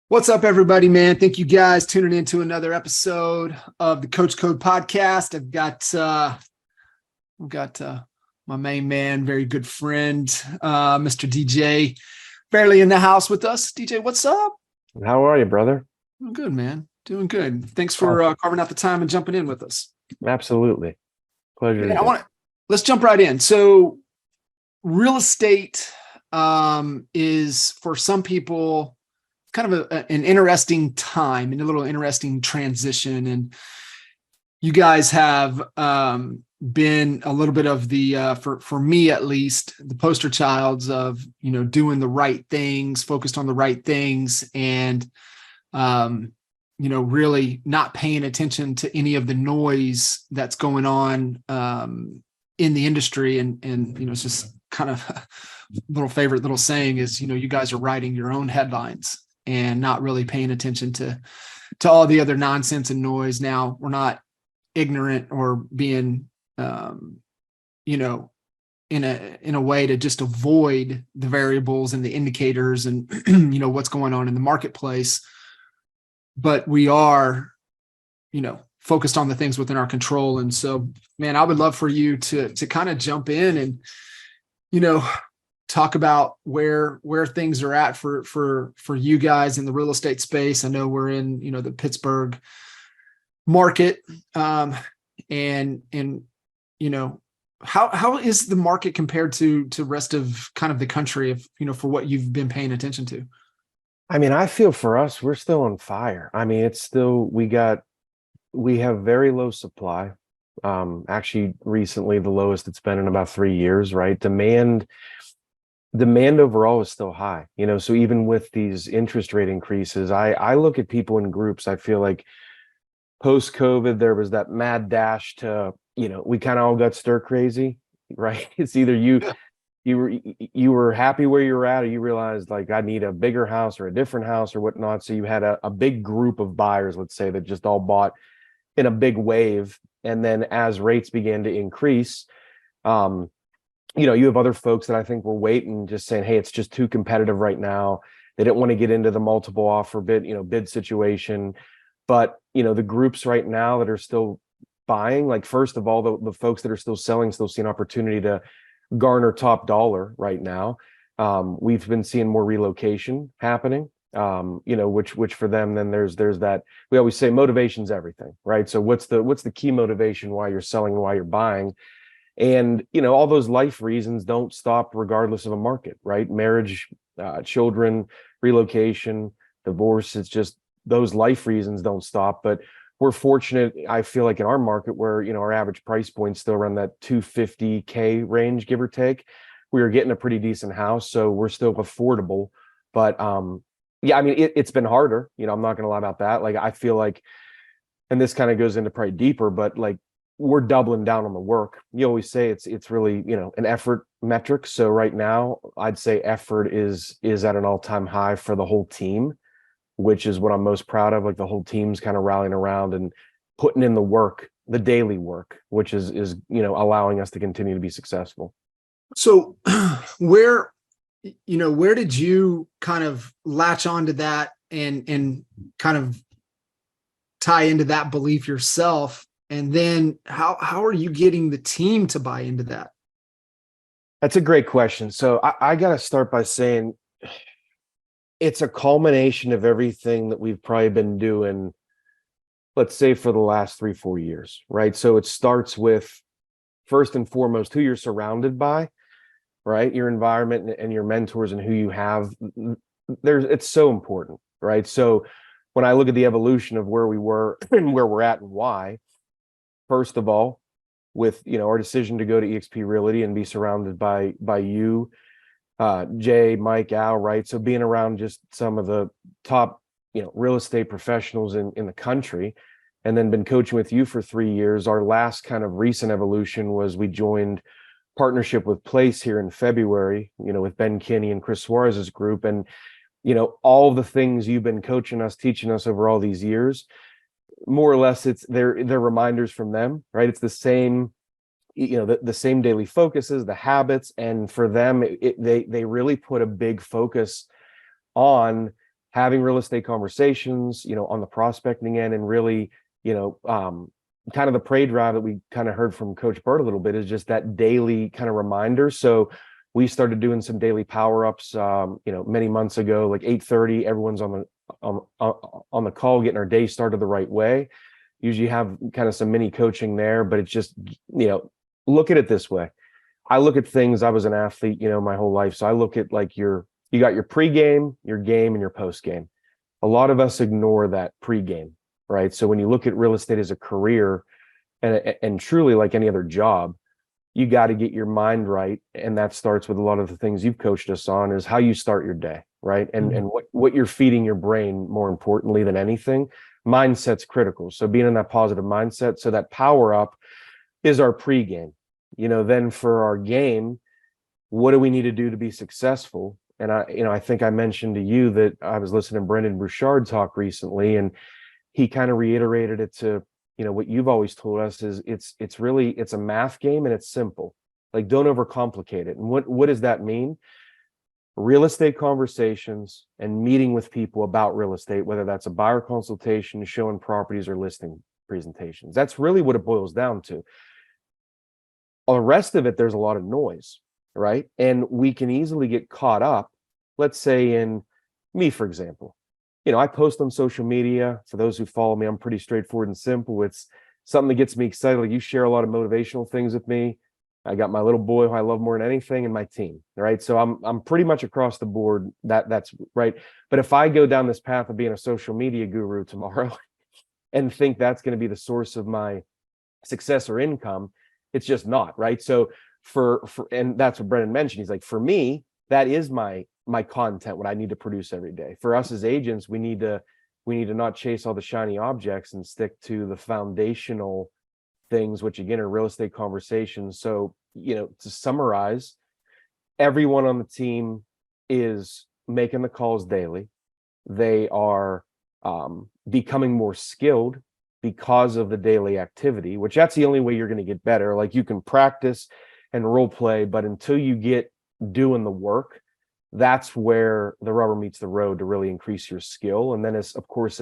What's up, everybody, man? Thank you guys tuning into another episode of the Coach Code podcast. I've got my main man, very good friend, Mr. DJ Fairley in the house with us. DJ, what's up? How are you, brother? Doing good, man. Doing good. Thanks for carving out the time and jumping in with us. Absolutely. Pleasure. Man, let's jump right in. So real estate is, for some people, kind of an interesting time and a little interesting transition. And you guys have been a little bit of the, for me at least, the poster childs of, doing the right things, focused on the right things, and, really not paying attention to any of the noise that's going on in the industry. And it's just kind of a favorite little saying is, you guys are writing your own headlines and not really paying attention to all the other nonsense and noise. Now, we're not ignorant or being, in a way to just avoid the variables and the indicators and, what's going on in the marketplace. But we are, focused on the things within our control. And so, man, I would love for you to kind of jump in and, talk about where things are at for you guys in the real estate space. I know we're in, the Pittsburgh market. How is the market compared to rest of kind of the country for what you've been paying attention to? I mean, I feel for us, we're still on fire. I mean, it's still, we have very low supply. Actually recently the lowest it's been in about 3 years, right? Demand overall is still high, so even with these interest rate increases, I look at people in groups. I feel like post-COVID, there was that mad dash to, we kind of all got stir crazy, right? It's either you were happy where you were at, or you realized like, I need a bigger house or a different house or whatnot. So you had a big group of buyers, let's say, that just all bought in a big wave. And then as rates began to increase, you have other folks that I think were waiting, just saying, hey, it's just too competitive right now. They didn't want to get into the multiple offer bid situation. But, the groups right now that are still buying, like, first of all, the folks that are still selling still see an opportunity to garner top dollar right now. We've been seeing more relocation happening, which for them, then there's that, we always say motivation's everything, right? So what's the key motivation why you're selling and why you're buying? And, all those life reasons don't stop regardless of a market, right? Marriage, children, relocation, divorce. It's just those life reasons don't stop. But we're fortunate, I feel like, in our market where, our average price point still around that $250K range, give or take. We are getting a pretty decent house, so we're still affordable. But yeah, I mean, it's been harder. I'm not going to lie about that. Like, I feel like, and this kind of goes into probably deeper, but like, we're doubling down on the work. You always say it's really, an effort metric. So right now, I'd say effort is at an all-time high for the whole team, which is what I'm most proud of. Like, the whole team's kind of rallying around and putting in the work, the daily work, which is allowing us to continue to be successful. So where did you kind of latch onto that and kind of tie into that belief yourself? And then how are you getting the team to buy into that? That's a great question. So I got to start by saying it's a culmination of everything that we've probably been doing, let's say, for the last 3-4 years, right? So it starts with, first and foremost, who you're surrounded by, right? Your environment and your mentors and who you have. It's so important, right? So when I look at the evolution of where we were and where we're at and why, first of all, with our decision to go to EXP Realty and be surrounded by you, Jay, Mike, Al, right? So being around just some of the top, real estate professionals in the country, and then been coaching with you for 3 years. Our last kind of recent evolution was we joined partnership with Place here in February, with Ben Kinney and Chris Suarez's group. And, all the things you've been coaching us, teaching us over all these years, more or less, they're reminders from them, right? It's the same, the same daily focuses, the habits, and for them, they really put a big focus on having real estate conversations, on the prospecting end, and really, kind of the prey drive that we kind of heard from Coach Burt a little bit is just that daily kind of reminder. So we started doing some daily power ups, many months ago, like 8:30, everyone's on the call, getting our day started the right way. Usually have kind of some mini coaching there, but it's just, look at it this way. I look at things, I was an athlete, my whole life. So I look at like you got your pregame, your game, and your postgame. A lot of us ignore that pregame, right? So when you look at real estate as a career and truly like any other job, you got to get your mind right. And that starts with a lot of the things you've coached us on is how you start your day, right? And what you're feeding your brain, more importantly than anything. Mindset's critical. So being in that positive mindset. So that power up is our pregame. Then for our game, what do we need to do to be successful? And I think I mentioned to you that I was listening to Brendan Bouchard talk recently, and he kind of reiterated it to, what you've always told us is it's a math game and it's simple. Like, don't overcomplicate it. And what does that mean? Real estate conversations and meeting with people about real estate, whether that's a buyer consultation, showing properties, or listing presentations. That's really what it boils down to. All the rest of it, there's a lot of noise, right? And we can easily get caught up, let's say in me, for example. I post on social media. For those who follow me, I'm pretty straightforward and simple. It's something that gets me excited. Like, you share a lot of motivational things with me. I got my little boy who I love more than anything, and my team, right? So I'm pretty much across the board. That's right. But if I go down this path of being a social media guru tomorrow and think that's going to be the source of my success or income, it's just not, right? So and that's what Brendan mentioned. He's like, for me, that is my content, what I need to produce every day. For us as agents, we need to not chase all the shiny objects and stick to the foundational things, which again are real estate conversations. So, to summarize, everyone on the team is making the calls daily. They are becoming more skilled because of the daily activity, which that's the only way you're going to get better. Like, you can practice and role play, but until you get doing the work, that's where the rubber meets the road to really increase your skill. And then as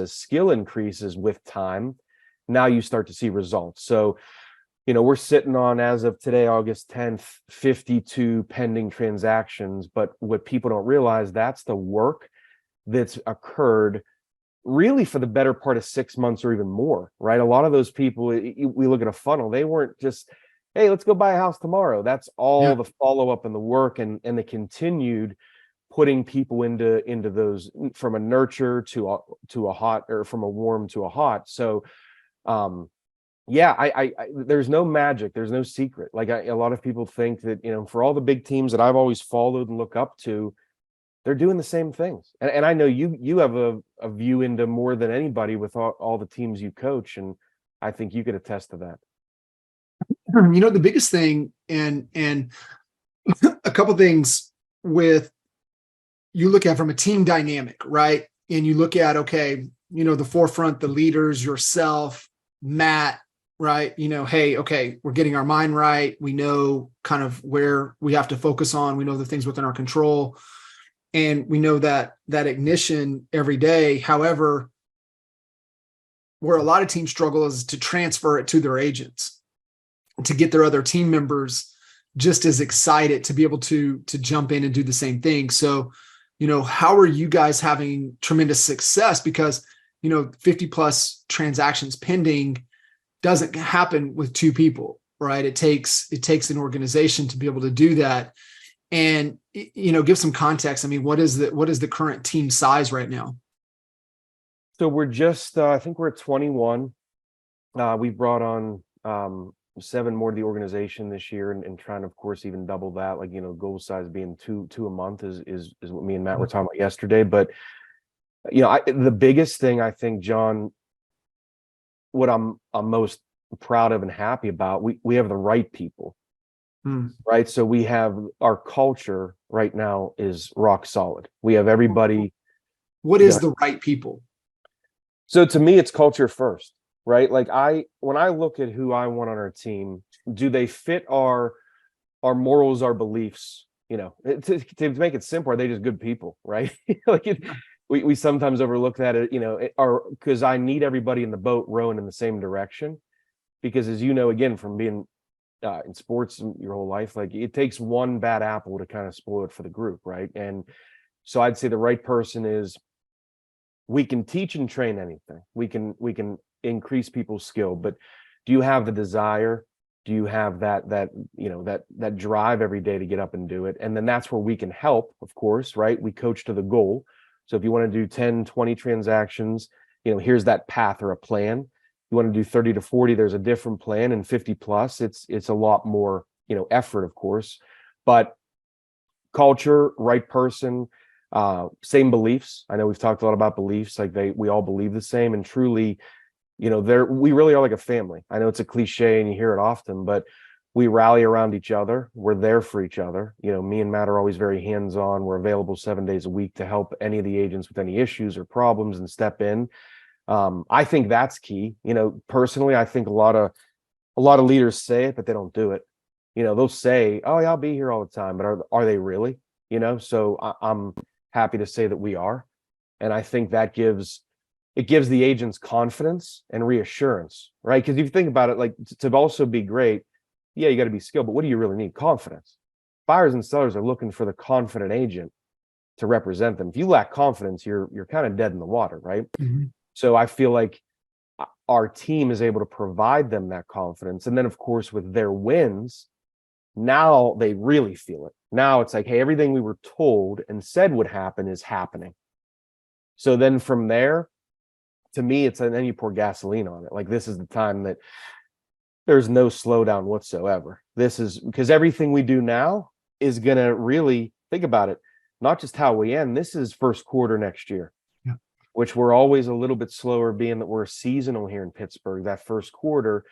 skill increases with time, now you start to see results. So, we're sitting on, as of today, August 10th, 52 pending transactions. But what people don't realize, that's the work that's occurred really for the better part of 6 months or even more, right? A lot of those people, we look at a funnel, they weren't just, hey, let's go buy a house tomorrow. That's all the follow-up and the work and the continued putting people into those, from a nurture to a hot, or from a warm to a hot. So I there's no magic, there's no secret. Like, a lot of people think that, for all the big teams that I've always followed and look up to, they're doing the same things. And I know you have a view into more than anybody with all the teams you coach, and I think you could attest to that. The biggest thing, and a couple things with, you look at from a team dynamic, right? And you look at, okay, the forefront, the leaders, yourself, Matt, right? Hey, okay, we're getting our mind right. We know kind of where we have to focus on. We know the things within our control, and we know that ignition every day. However, where a lot of teams struggle is to transfer it to their agents, to get their other team members just as excited to be able to jump in and do the same thing. So, how are you guys having tremendous success? Because, 50 plus transactions pending doesn't happen with two people, right? It takes an organization to be able to do that. And, give some context. I mean, what is the current team size right now? So we're just, I think we're at 21. We brought on 7 more to the organization this year, and trying to, of course, even double that. Like, goal size being two a month is what me and Matt were talking about yesterday. But the biggest thing, I think, John, what I'm most proud of and happy about, we have the right people, right? So we have, our culture right now is rock solid. We have everybody. What is the right people? So to me, it's culture first. Right? Like, when I look at who I want on our team, do they fit our morals, our beliefs? To make it simple, are they just good people? Right? we sometimes overlook that, or because I need everybody in the boat rowing in the same direction. Because as you know, again, from being in sports your whole life, like it takes one bad apple to kind of spoil it for the group, right? And so I'd say the right person is, we can teach and train anything. We can increase people's skill, but do you have the desire? Do you have that drive every day to get up and do it? And then that's where we can help, of course, right? We coach to the goal. So if you want to do 10, 20 transactions, here's that path or a plan. You want to do 30 to 40, there's a different plan, and 50 plus, it's a lot more, effort, of course, but culture, right person, same beliefs. I know we've talked a lot about beliefs, like we all believe the same, and truly, we really are like a family. I know it's a cliche and you hear it often, but we rally around each other. We're there for each other. Me and Matt are always very hands-on. We're available 7 days a week to help any of the agents with any issues or problems and step in. I think that's key. Personally, I think a lot of leaders say it, but they don't do it. They'll say, "Oh, yeah, I'll be here all the time," but are they really? So I'm happy to say that we are, and I think that gives the agents confidence and reassurance, right? Because if you think about it, like to also be great, yeah, you got to be skilled, but what do you really need? Confidence. Buyers and sellers are looking for the confident agent to represent them. If you lack confidence, you're kind of dead in the water, right? Mm-hmm. So I feel like our team is able to provide them that confidence. And then, of course, with their wins, now they really feel it. Now it's like, hey, everything we were told and said would happen is happening. So then from there, to me, then you pour gasoline on it. Like, this is the time that there's no slowdown whatsoever. This is because everything we do now is going to really, think about it, not just how we end. This is first quarter next year. Which we're always a little bit slower, being that we're seasonal here in Pittsburgh. That first quarter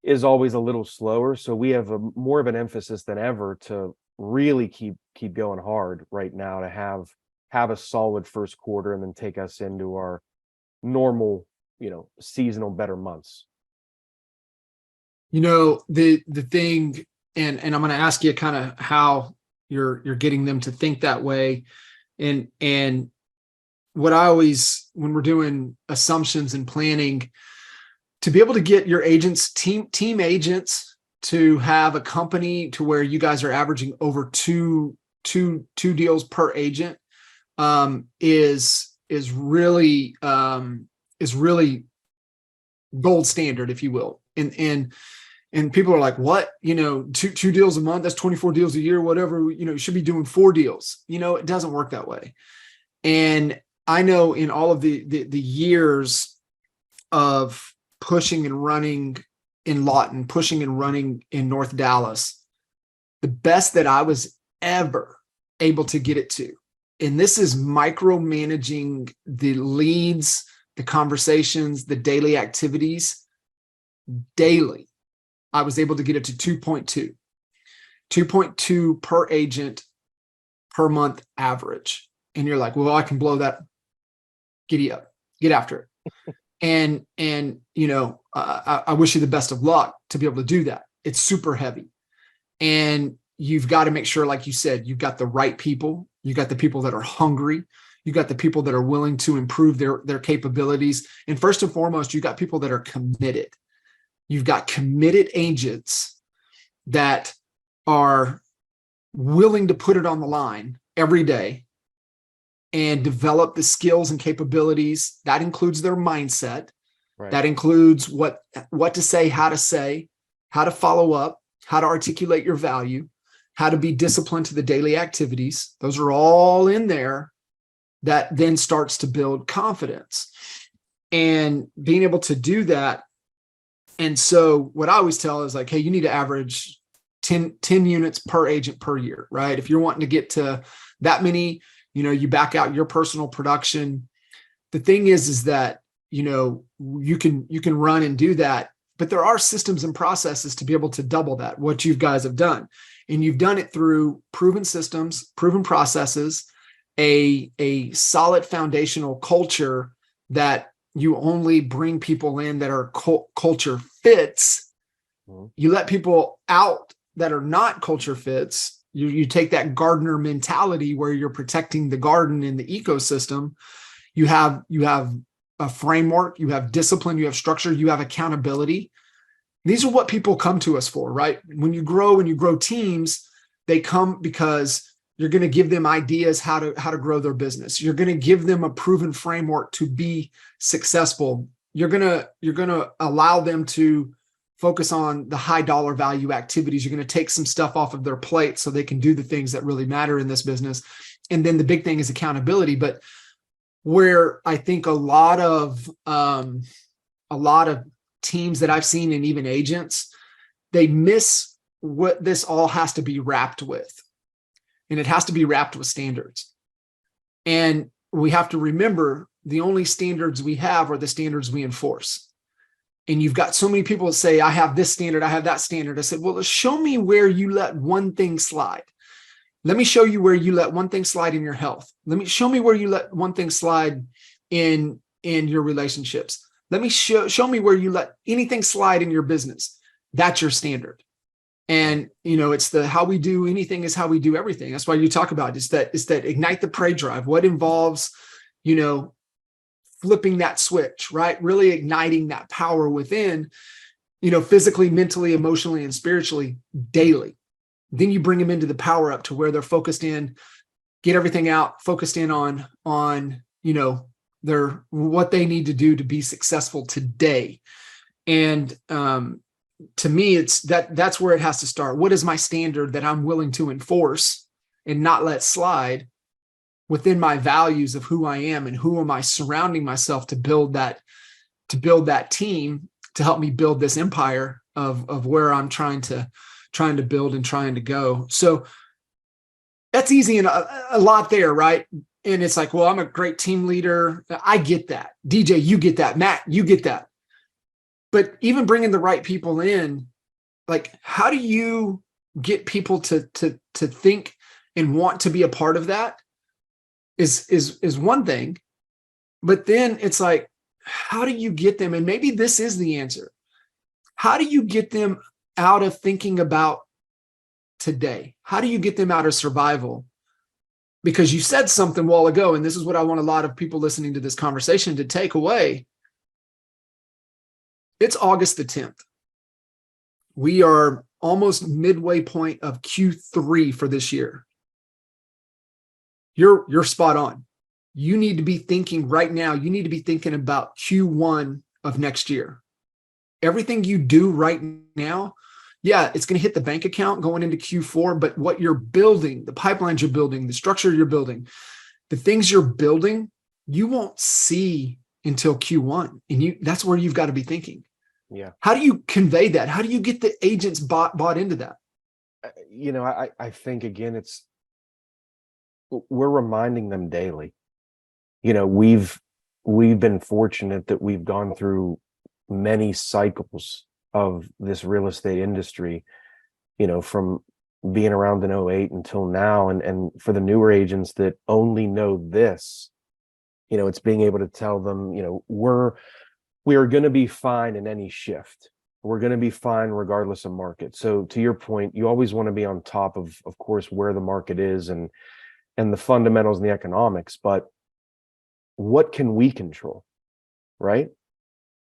is always a little slower. So we have more of an emphasis than ever to really keep going hard right now to have a solid first quarter and then take us into our normal, seasonal better months. The thing, and I'm going to ask you kind of how you're getting them to think that way. And what I always, when we're doing assumptions and planning, to be able to get your agents, team agents, to have a company to where you guys are averaging over two deals per agent, is really gold standard, if you will. And people are like, what? Two deals a month, that's 24 deals a year, whatever. You should be doing 4 deals. It doesn't work that way. And I know in all of the years of pushing and running in Lawton, pushing and running in North Dallas, the best that I was ever able to get it to, and this is micromanaging the leads, the conversations, the daily activities, daily, I was able to get it to 2.2 per agent per month average. And you're like, well, I can blow that. Giddy up, get after it. And I wish you the best of luck to be able to do that. It's super heavy. And you've got to make sure, like you said, you've got the right people. You got the people that are hungry. You got the people that are willing to improve their capabilities. And first and foremost, you got people that are committed. You've got committed agents that are willing to put it on the line every day and develop the skills and capabilities. That includes their mindset. Right. That includes what to say, how to follow up, how to articulate your value, how to be disciplined to the daily activities. Those are all in there. That then starts to build confidence and being able to do that. And so what I always tell is like, hey, you need to average 10 units per agent per year, right? If you're wanting to get to that many, you back out your personal production. The thing is that, you can run and do that, but there are systems and processes to be able to double that, what you guys have done. And you've done it through proven systems, proven processes, a solid foundational culture that you only bring people in that are culture fits. Mm-hmm. You let people out that are not culture fits, You take that gardener mentality where you're protecting the garden and the ecosystem. You have a framework, you have discipline, you have structure, you have accountability. These are what people come to us for, right? When you grow teams, they come because you're going to give them ideas how to grow their business. You're going to give them a proven framework to be successful. You're going to allow them to focus on the high dollar value activities. You're going to take some stuff off of their plate so they can do the things that really matter in this business. And then the big thing is accountability. But where I think a lot of teams that I've seen, and even agents, they miss what this all has to be wrapped with. And it has to be wrapped with standards. And we have to remember the only standards we have are the standards we enforce. And you've got so many people that say, I have this standard, I have that standard. I said, well, show me where you let one thing slide. Let me show you where you let one thing slide in your health. Show me where you let one thing slide in your relationships. Let me show me where you let anything slide in your business. That's your standard. And, it's how we do anything is how we do everything. That's why you talk about it's that ignite the prey drive. What involves, flipping that switch, right? Really igniting that power within, physically, mentally, emotionally, and spiritually daily. Then you bring them into the power up to where they're focused in, get everything out, focused in on, their what they need to do to be successful today. And to me, it's that's where it has to start. What is my standard that I'm willing to enforce and not let slide within my values of who I am, and who am I surrounding myself to build that team to help me build this empire of where I'm trying to build and trying to go. So that's easy and a lot there, right? And it's like, well, I'm a great team leader. I get that. DJ, you get that. Matt, you get that. But even bringing the right people in, like, how do you get people to think and want to be a part of that is one thing. But then it's like, how do you get them? And maybe this is the answer. How do you get them out of thinking about today? How do you get them out of survival? Because you said something a while ago, and this is what I want a lot of people listening to this conversation to take away. It's August the 10th. We are almost midway point of Q3 for this year. You're spot on. You need to be thinking right now. You need to be thinking about Q1 of next year. Everything you do right now, yeah, it's going to hit the bank account going into Q4, but what you're building, the pipelines you're building, the structure you're building, the things you're building, you won't see until Q1. And that's where you've got to be thinking. Yeah. How do you convey that? How do you get the agents bought into that? I think, again, we're reminding them daily. We've been fortunate that we've gone through many cycles of this real estate industry, from being around in '08 until now. And for the newer agents that only know this, it's being able to tell them, we are going to be fine in any shift. We're going to be fine regardless of market. So to your point, you always want to be on top of course, where the market is and the fundamentals and the economics. But what can we control, right?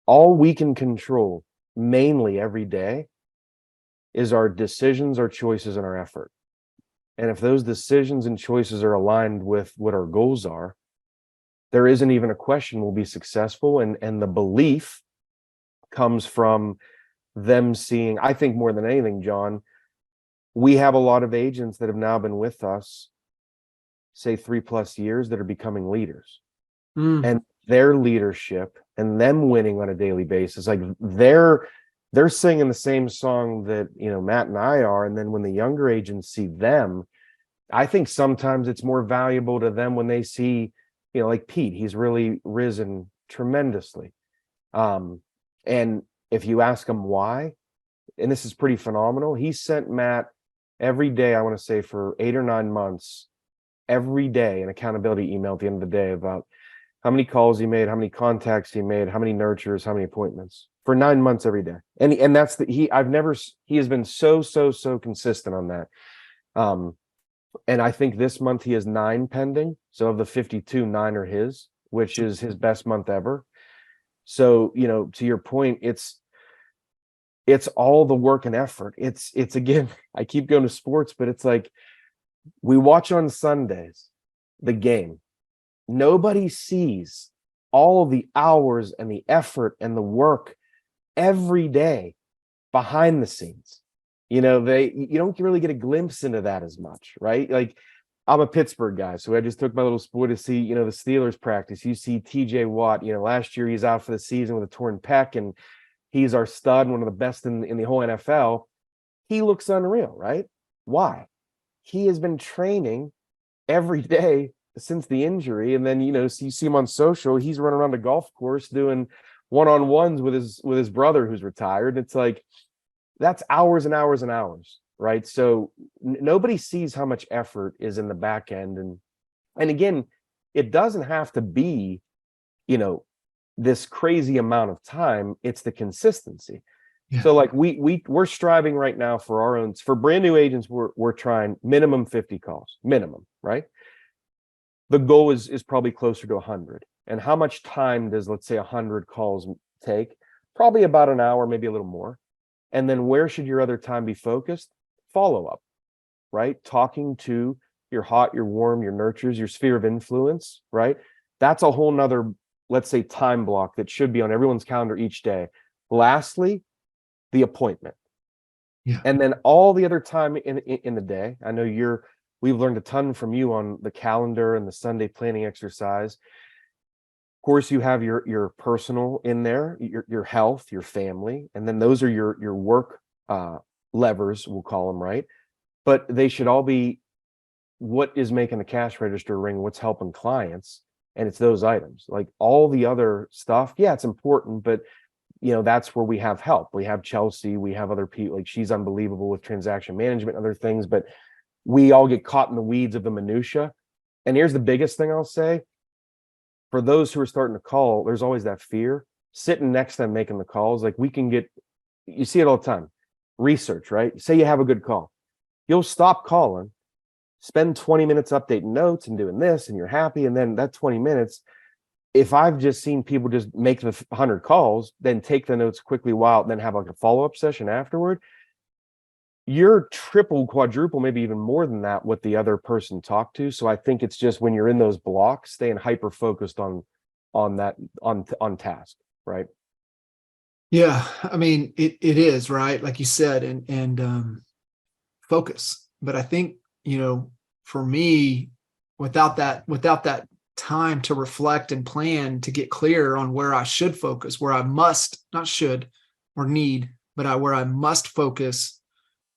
All we can control mainly every day is our decisions, our choices, and our effort. And if those decisions and choices are aligned with what our goals are, there isn't even a question we'll be successful. And the belief comes from them seeing, I think more than anything, John, we have a lot of agents that have now been with us, say 3+ years, that are becoming leaders. And their leadership and them winning on a daily basis, like they're singing the same song that, Matt and I are. And then when the younger agents see them, I think sometimes it's more valuable to them when they see, like Pete, he's really risen tremendously. And if you ask him why, and this is pretty phenomenal, he sent Matt every day, I want to say for 8 or 9 months, every day, an accountability email at the end of the day about how many calls he made, how many contacts he made, how many nurtures, how many appointments, for 9 months every day. And that's he has been so consistent on that. And I think this month he has 9 pending. So of the 52, 9 are his, which is his best month ever. So, to your point, it's all the work and effort. It's again, I keep going to sports, but it's like we watch on Sundays the game. Nobody sees all of the hours and the effort and the work every day behind the scenes. You don't really get a glimpse into that as much, right? Like, I'm a Pittsburgh guy, so I just took my little boy to see, the Steelers practice. You see TJ Watt, last year he's out for the season with a torn pec, and he's our stud, one of the best in the whole NFL. He looks unreal, right? Why? He has been training every day since the injury. And then, so you see him on social, he's running around the golf course doing one-on-ones with his brother who's retired. It's like, that's hours and hours and hours, right? So nobody sees how much effort is in the back end. And again, it doesn't have to be, this crazy amount of time. It's the consistency. Yeah. So like we're striving right now for brand new agents, we're trying minimum 50 calls, minimum, right? The goal is probably closer to 100. And how much time does, let's say, 100 calls take? Probably about an hour, maybe a little more. And then where should your other time be focused? Follow up, right? Talking to your hot, your warm, your nurtures, your sphere of influence, right? That's a whole nother, let's say, time block that should be on everyone's calendar each day. Lastly, the appointment. Yeah. And then all the other time in the day, I know we've learned a ton from you on the calendar and the Sunday planning exercise. Of course, you have your personal in there, your health, your family, and then those are your work levers, we'll call them, right? But they should all be what is making the cash register ring, what's helping clients, and it's those items. Like all the other stuff, yeah, it's important, but that's where we have help. We have Chelsea, we have other people, like she's unbelievable with transaction management, other things, but we all get caught in the weeds of the minutia. And here's the biggest thing I'll say. For those who are starting to call, there's always that fear. Sitting next to them making the calls, like you see it all the time. Research, right? Say you have a good call. You'll stop calling, spend 20 minutes updating notes and doing this, and you're happy. And then that 20 minutes, if I've just seen people just make the 100 calls, then take the notes quickly then have like a follow-up session afterward, you're triple, quadruple, maybe even more than that what the other person talked to. So I think it's just when you're in those blocks, staying hyper focused on task, right? Yeah, I mean it is, right, like you said, and focus. But I think for me, without that time to reflect and plan to get clear on where I should focus, where I must, not should or need, but where I must focus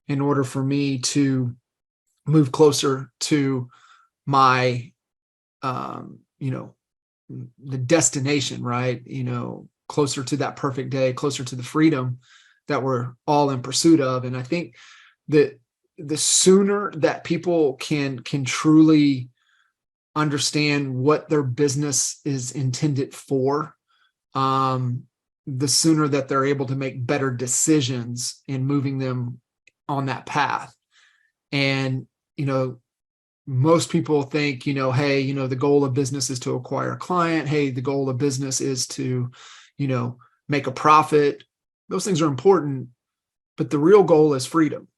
in order for me to move closer to my, the destination, right? Closer to that perfect day, closer to the freedom that we're all in pursuit of. And I think that the sooner that people can truly understand what their business is intended for, the sooner that they're able to make better decisions in moving them on that path. And, most people think, hey, the goal of business is to acquire a client. Hey, the goal of business is to, make a profit. Those things are important, but the real goal is freedom.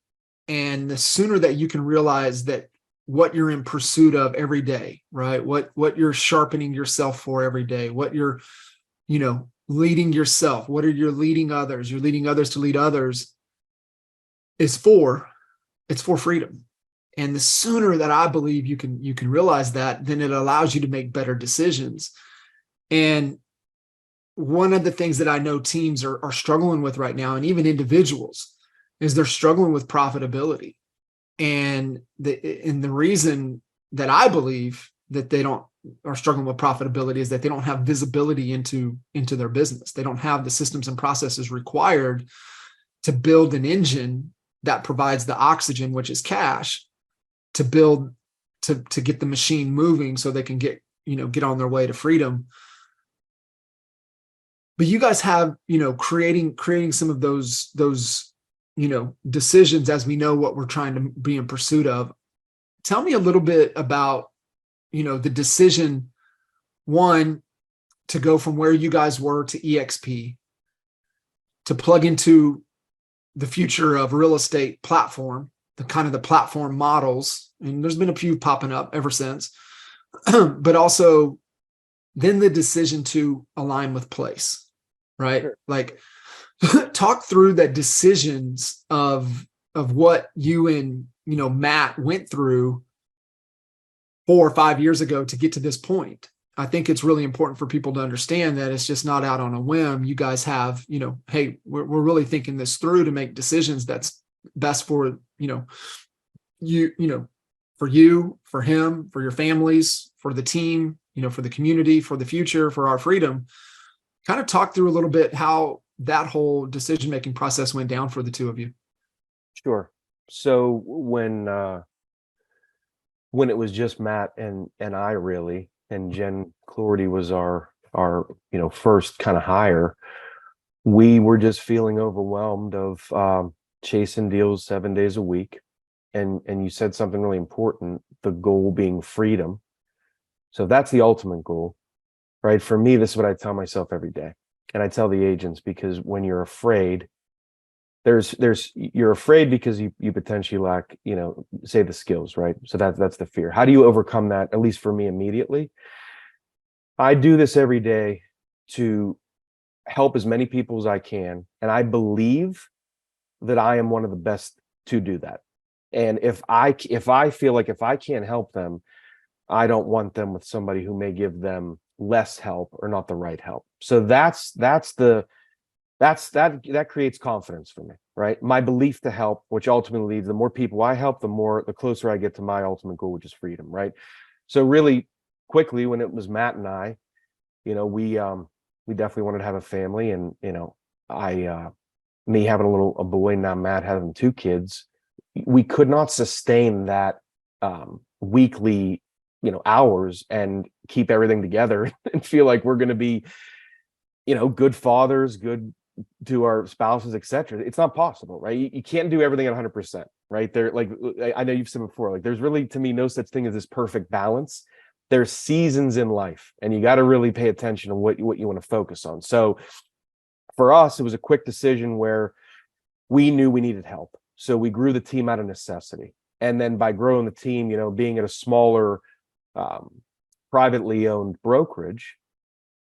And the sooner that you can realize that what you're in pursuit of every day, right? What you're sharpening yourself for every day, what you're, leading yourself, what are you leading others? You're leading others to lead others. It's for freedom. And the sooner that I believe you can realize that, then it allows you to make better decisions. And one of the things that I know teams are struggling with right now, and even individuals, is they're struggling with profitability. And the reason that I believe that they are struggling with profitability is that they don't have visibility into their business. They don't have the systems and processes required to build an engine that provides the oxygen, which is cash, to build to get the machine moving so they can get on their way to freedom. But you guys have, creating some of those decisions as we know what we're trying to be in pursuit of. Tell me a little bit about, the decision, one, to go from where you guys were to EXP, to plug into the future of real estate platform, the platform models. And there's been a few popping up ever since, but also then the decision to align with place, right? Sure. Like talk through the decisions of what you and, Matt went through 4 or 5 years ago to get to this point. I think it's really important for people to understand that it's just not out on a whim. You guys have, hey, we're really thinking this through to make decisions that's best for, for you, for him, for your families, for the team, for the community, for the future, for our freedom. Kind of talk through a little bit how that whole decision-making process went down for the two of you. Sure. So when it was just Matt and I really, and Jen Cloherty was our first kind of hire, we were just feeling overwhelmed of chasing deals 7 days a week. And you said something really important, the goal being freedom. So that's the ultimate goal, right? For me, this is what I tell myself every day. And I tell the agents, because when you're afraid, you're afraid because you potentially lack, say the skills, right? So that's the fear. How do you overcome that? At least for me, immediately. I do this every day to help as many people as I can. And I believe that I am one of the best to do that. And if I feel like if I can't help them, I don't want them with somebody who may give them less help or not the right help. So that creates confidence for me, right? My belief to help, which ultimately leads, the more people I help, the closer I get to my ultimate goal, which is freedom, right? So really quickly, when it was Matt and I, we definitely wanted to have a family, and me having a boy, now Matt having 2 kids, we could not sustain that weekly hours and keep everything together and feel like we're going to be good fathers, good to our spouses, etc. It's not possible, right? You can't do everything at 100%, right? There, like I know you've said before, like there's really, to me, no such thing as this perfect balance. There's seasons in life, and you got to really pay attention to what you want to focus on. So for us, it was a quick decision where we knew we needed help. So we grew the team out of necessity. And then by growing the team, being at a smaller, privately owned brokerage,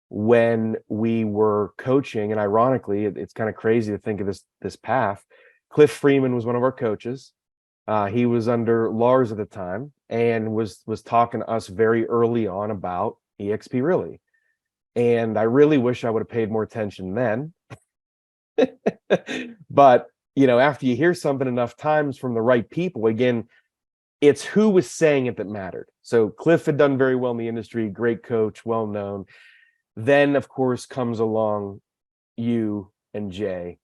when we were coaching, and ironically, it's kind of crazy to think of this path. Cliff Freeman was one of our coaches. He was under Lars at the time and was talking to us very early on about EXP Realty. And I really wish I would have paid more attention then. But, after you hear something enough times from the right people, again, it's who was saying it that mattered. So Cliff had done very well in the industry, great coach, well known. Then, of course, comes along you and Jay,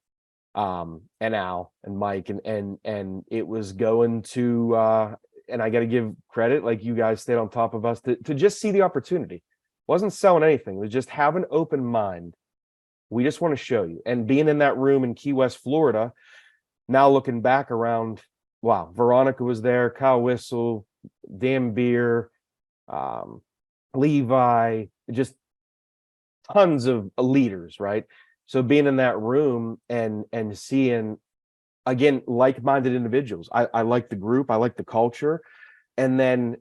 and Al and Mike, and it was going to, and I got to give credit, like you guys stayed on top of us to just see the opportunity. Wasn't selling anything. It was just have an open mind. We just want to show you. And being in that room in Key West, Florida, now looking back around, wow, Veronica was there, Kyle Whistle, Dan Beer, Levi, just tons of leaders, right? So being in that room and seeing, again, like-minded individuals. I like the group, I like the culture. And then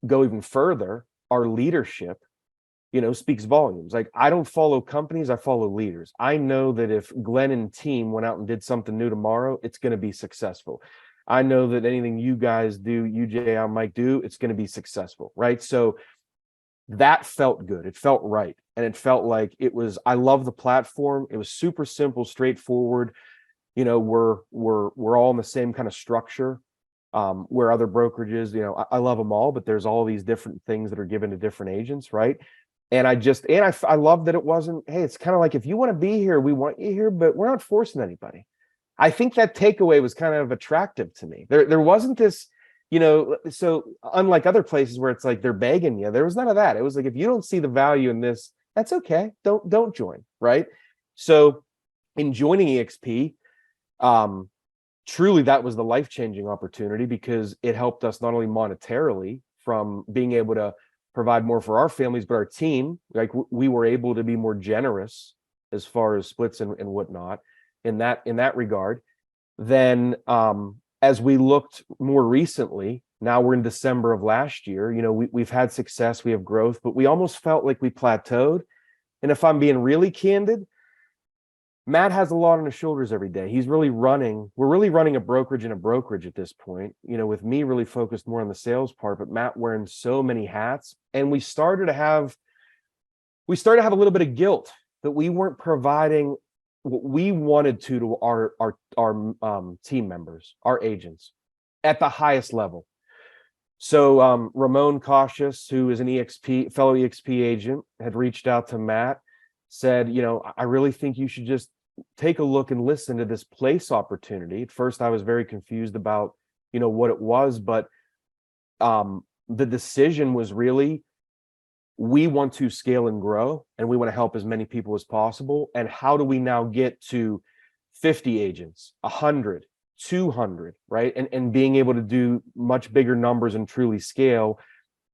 go even further, our leadership, speaks volumes. Like, I don't follow companies, I follow leaders. I know that if Glenn and team went out and did something new tomorrow, it's going to be successful. I know that anything you guys do, you, Jay, and Mike do, it's going to be successful, right? So that felt good. It felt right. And it felt like I love the platform. It was super simple, straightforward. We're all in the same kind of structure, where other brokerages, I love them all, but there's all these different things that are given to different agents, right? And I love that it wasn't, hey, it's kind of like, if you want to be here, we want you here, but we're not forcing anybody. I think that takeaway was kind of attractive to me. There wasn't this, so unlike other places where it's like they're begging you, there was none of that. It was like, if you don't see the value in this, that's okay. Don't join, right? So in joining EXP, truly that was the life-changing opportunity, because it helped us not only monetarily from being able to provide more for our families, but our team, like we were able to be more generous as far as splits and whatnot in that regard. Then as we looked more recently, now we're in December of last year, we've had success, we have growth, but we almost felt like we plateaued. And if I'm being really candid, Matt has a lot on his shoulders every day. We're really running a brokerage and a brokerage at this point, with me really focused more on the sales part, but Matt wearing so many hats. And we started to have a little bit of guilt that we weren't providing what we wanted to our team members, our agents at the highest level. So Ramon Cautious, who is an fellow EXP agent, had reached out to Matt, said, I really think you should just take a look and listen to this place opportunity. At first, I was very confused about, what it was, but the decision was really, we want to scale and grow, and we want to help as many people as possible. And how do we now get to 50 agents, 100, 200, right? And being able to do much bigger numbers and truly scale.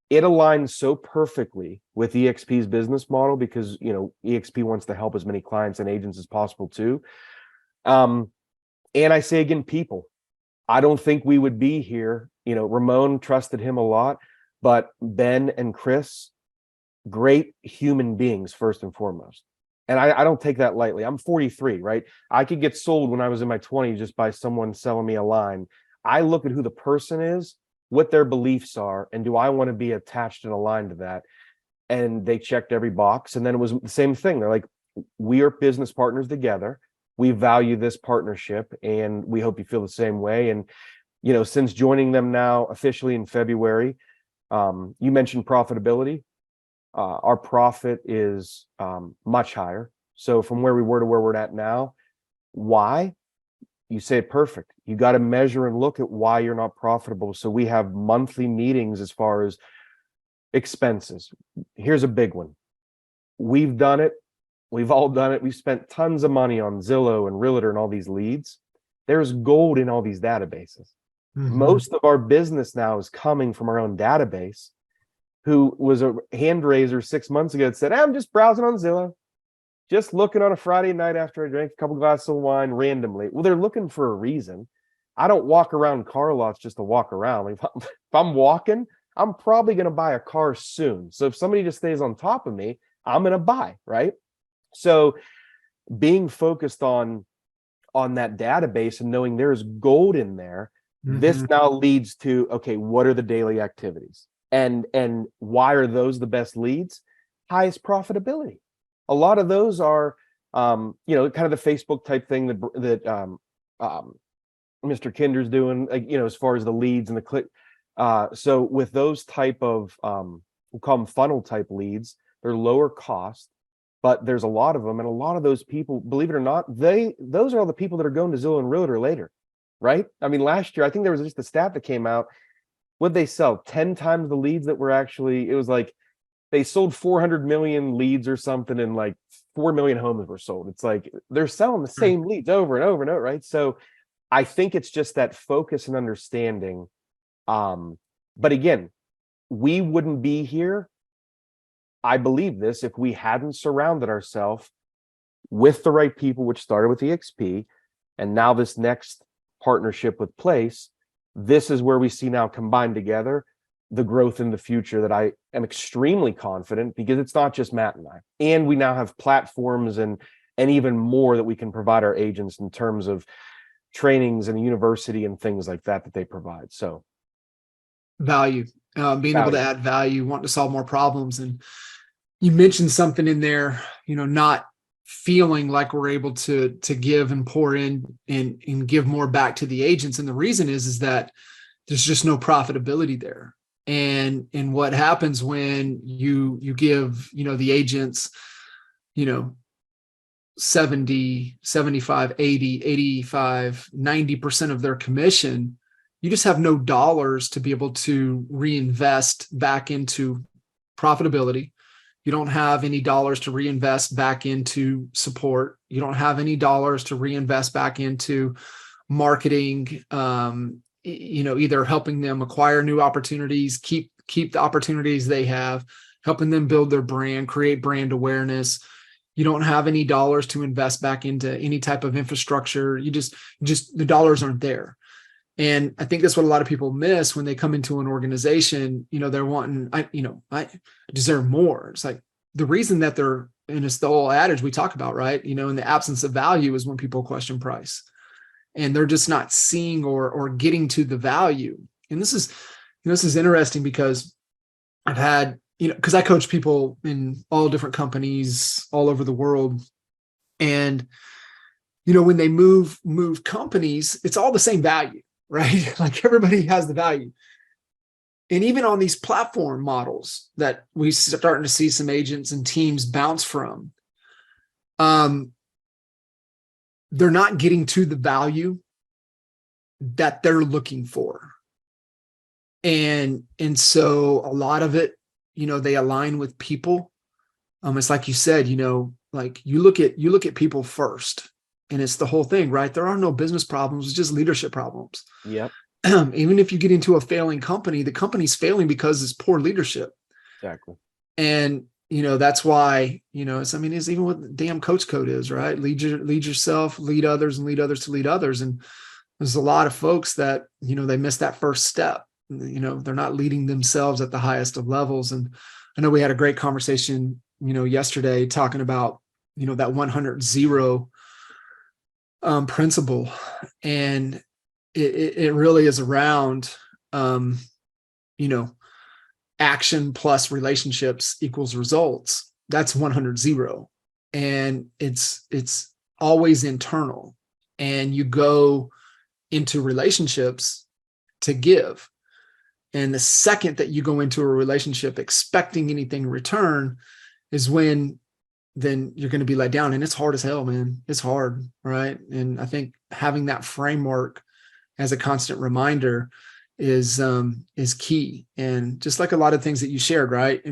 It aligns so perfectly with EXP's business model, because EXP wants to help as many clients and agents as possible too. And I say again, people, I don't think we would be here. Ramon trusted him a lot, but Ben and Chris, great human beings first and foremost. And I don't take that lightly. I'm 43, right? I could get sold when I was in my 20s just by someone selling me a line. I look at who the person is, what their beliefs are, and do I want to be attached and aligned to that? And they checked every box. And then it was the same thing. They're like, we are business partners together. We value this partnership, and we hope you feel the same way. And, since joining them now officially in February, you mentioned profitability. Our profit is much higher. So from where we were to where we're at now, why? You say it perfect. You got to measure and look at why you're not profitable. So we have monthly meetings as far as expenses. Here's a big one. We've done it. We've all done it. We've spent tons of money on Zillow and Realtor and all these leads. There's gold in all these databases. Mm-hmm. Most of our business now is coming from our own database. Who was a hand raiser 6 months ago that said, I'm just browsing on Zillow, just looking on a Friday night after I drank a couple glasses of wine randomly. Well, they're looking for a reason. I don't walk around car lots just to walk around. If I'm walking, I'm probably going to buy a car soon. So if somebody just stays on top of me, I'm going to buy, right? So being focused on that database and knowing there's gold in there, mm-hmm. This now leads to, okay, what are the daily activities? And why are those the best leads? Highest profitability. A lot of those are, kind of the Facebook type thing that Mr. Kinder's doing, as far as the leads and the click. So with those type of, we'll call them funnel type leads, they're lower cost, but there's a lot of them. And a lot of those people, believe it or not, those are all the people that are going to Zillow and Realtor later, right? I mean, last year, I think there was just a stat that came out. What'd they sell? 10 times the leads that were actually, it was like they sold 400 million leads or something, and like 4 million homes were sold. It's like they're selling the same leads over and over and over, right? So I think it's just that focus and understanding. But again, we wouldn't be here, I believe this, if we hadn't surrounded ourselves with the right people, which started with EXP, and now this next partnership with Place. This is where we see now combined together the growth in the future that I am extremely confident, because it's not just Matt and I. And we now have platforms and even more that we can provide our agents in terms of trainings and university and things like that they provide. So value, being able to add value, wanting to solve more problems. And you mentioned something in there, not feeling like we're able to give and pour in and give more back to the agents. And the reason is that there's just no profitability there. And what happens when you give, the agents, 70, 75, 80, 85, 90% of their commission, you just have no dollars to be able to reinvest back into profitability. You don't have any dollars to reinvest back into support. You don't have any dollars to reinvest back into marketing, either helping them acquire new opportunities, keep the opportunities they have, helping them build their brand, create brand awareness. You don't have any dollars to invest back into any type of infrastructure. You just the dollars aren't there. And I think that's what a lot of people miss when they come into an organization. They're wanting, I deserve more. It's like the reason that they're, and it's the whole adage we talk about, right? In the absence of value is when people question price, and they're just not seeing or getting to the value. And this is interesting because I've had, because I coach people in all different companies all over the world. And, when they move companies, it's all the same value, right? Like everybody has the value. And even on these platform models that we starting to see some agents and teams bounce from, they're not getting to the value that they're looking for. And so a lot of it, they align with people. It's like you said, like you look at people first, and it's the whole thing, right? There are no business problems, it's just leadership problems. Yep. Even if you get into a failing company, the company's failing because it's poor leadership. Exactly. And that's why, it's even what the damn coach code is, right? Lead yourself, lead others, and lead others to lead others. And there's a lot of folks that, they miss that first step. They're not leading themselves at the highest of levels. And I know we had a great conversation, yesterday talking about, that 100-0 principle. And it really is around, action plus relationships equals results. That's 100-0. And it's always internal. And you go into relationships to give. And the second that you go into a relationship expecting anything in return is when then you're going to be let down. And it's hard as hell, man. It's hard, right? And I think having that framework as a constant reminder is key. And just like a lot of things that you shared, right?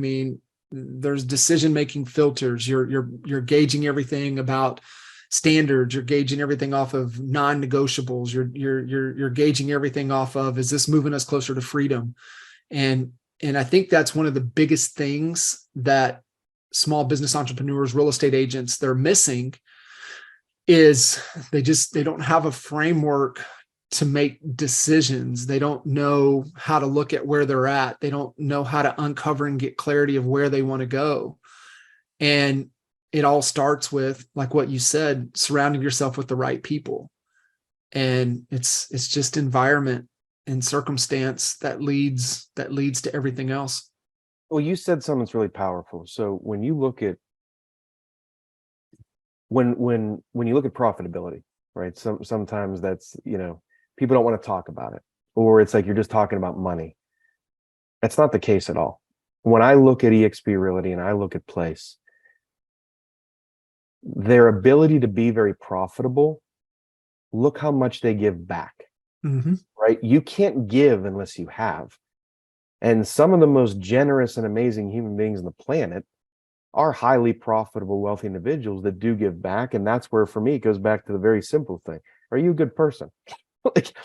There's decision-making filters. You're gauging everything about standards. You're gauging everything off of non-negotiables. You're gauging everything off of, is this moving us closer to freedom? And I think that's one of the biggest things that small business entrepreneurs, real estate agents, they're missing, is they don't have a framework to make decisions. They don't know how to look at where they're at. They don't know how to uncover and get clarity of where they want to go. And it all starts with, like what you said, surrounding yourself with the right people. And it's just environment and circumstance that leads to everything else. Well, you said something that's really powerful. So when you look at when you look at profitability, right? Sometimes that's, people don't want to talk about it, or it's like you're just talking about money. That's not the case at all. When I look at EXP Realty and I look at Place, their ability to be very profitable, look how much they give back. Mm-hmm. Right? You can't give unless you have. And some of the most generous and amazing human beings on the planet are highly profitable, wealthy individuals that do give back. And that's where, for me, it goes back to the very simple thing. Are you a good person? Like,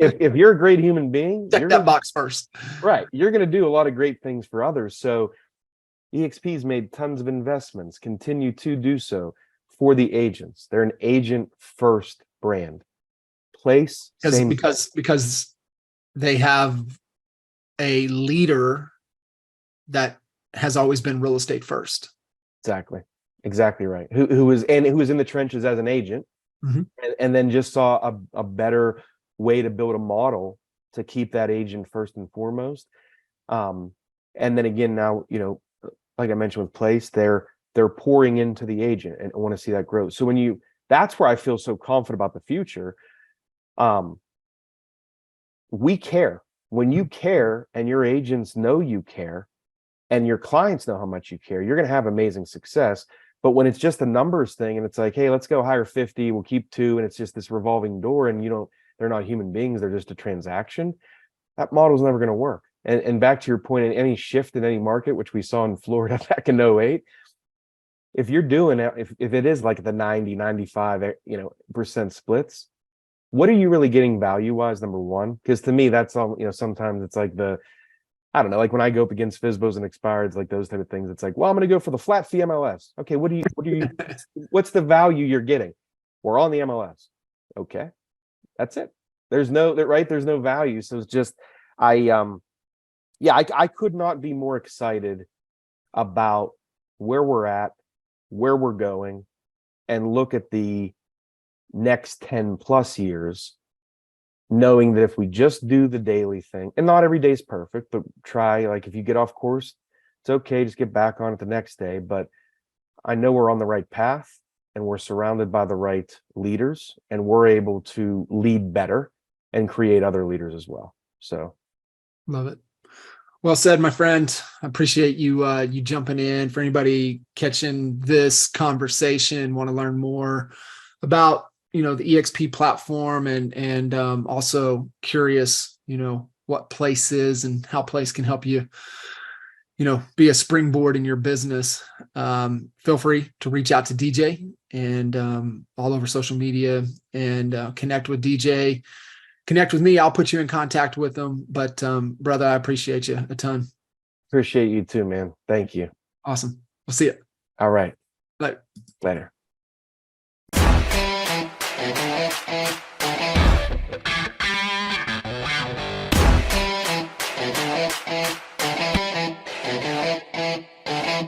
if you're a great human being, check that box first. Right. You're going to do a lot of great things for others. So EXP's made tons of investments, continue to do so for the agents. They're an agent first brand. Place, because they have a leader that has always been real estate first. Exactly right. Who was in the trenches as an agent, mm-hmm. and then just saw a better way to build a model to keep that agent first and foremost. And then again, now, like I mentioned with Place, they're pouring into the agent and want to see that growth. So that's where I feel so confident about the future. We care. When you care and your agents know you care and your clients know how much you care, you're going to have amazing success. But when it's just a numbers thing and it's like, hey, let's go hire 50, we'll keep 2, and it's just this revolving door, and they're not human beings, they're just a transaction, that model's never going to work. And back to your point, in any shift in any market, which we saw in Florida back in 2008, if you're doing it, if it is like the 90, 95, percent splits, what are you really getting value wise, number one? Because to me, that's all, sometimes it's like I don't know, like when I go up against FSBOs and expireds, like those type of things, it's like, well, I'm going to go for the flat fee MLS. Okay. What's the value you're getting? We're on the MLS. Okay. That's it. There's no, right. There's no value. So it's just, I could not be more excited about where we're at, where we're going, and look at the next 10 plus years, knowing that if we just do the daily thing, and not every day is perfect, but try, like if you get off course, it's okay, just get back on it the next day. But I know we're on the right path and we're surrounded by the right leaders, and we're able to lead better and create other leaders as well. So love it. Well said, my friend. I appreciate you jumping in. For anybody catching this conversation, want to learn more about the EXP platform, and also curious, what Place is and how Place can help you, be a springboard in your business. Feel free to reach out to DJ and all over social media, and connect with DJ. Connect with me. I'll put you in contact with them. But brother, I appreciate you a ton. Appreciate you too, man. Thank you. Awesome. We'll see you. All right. Later. Later.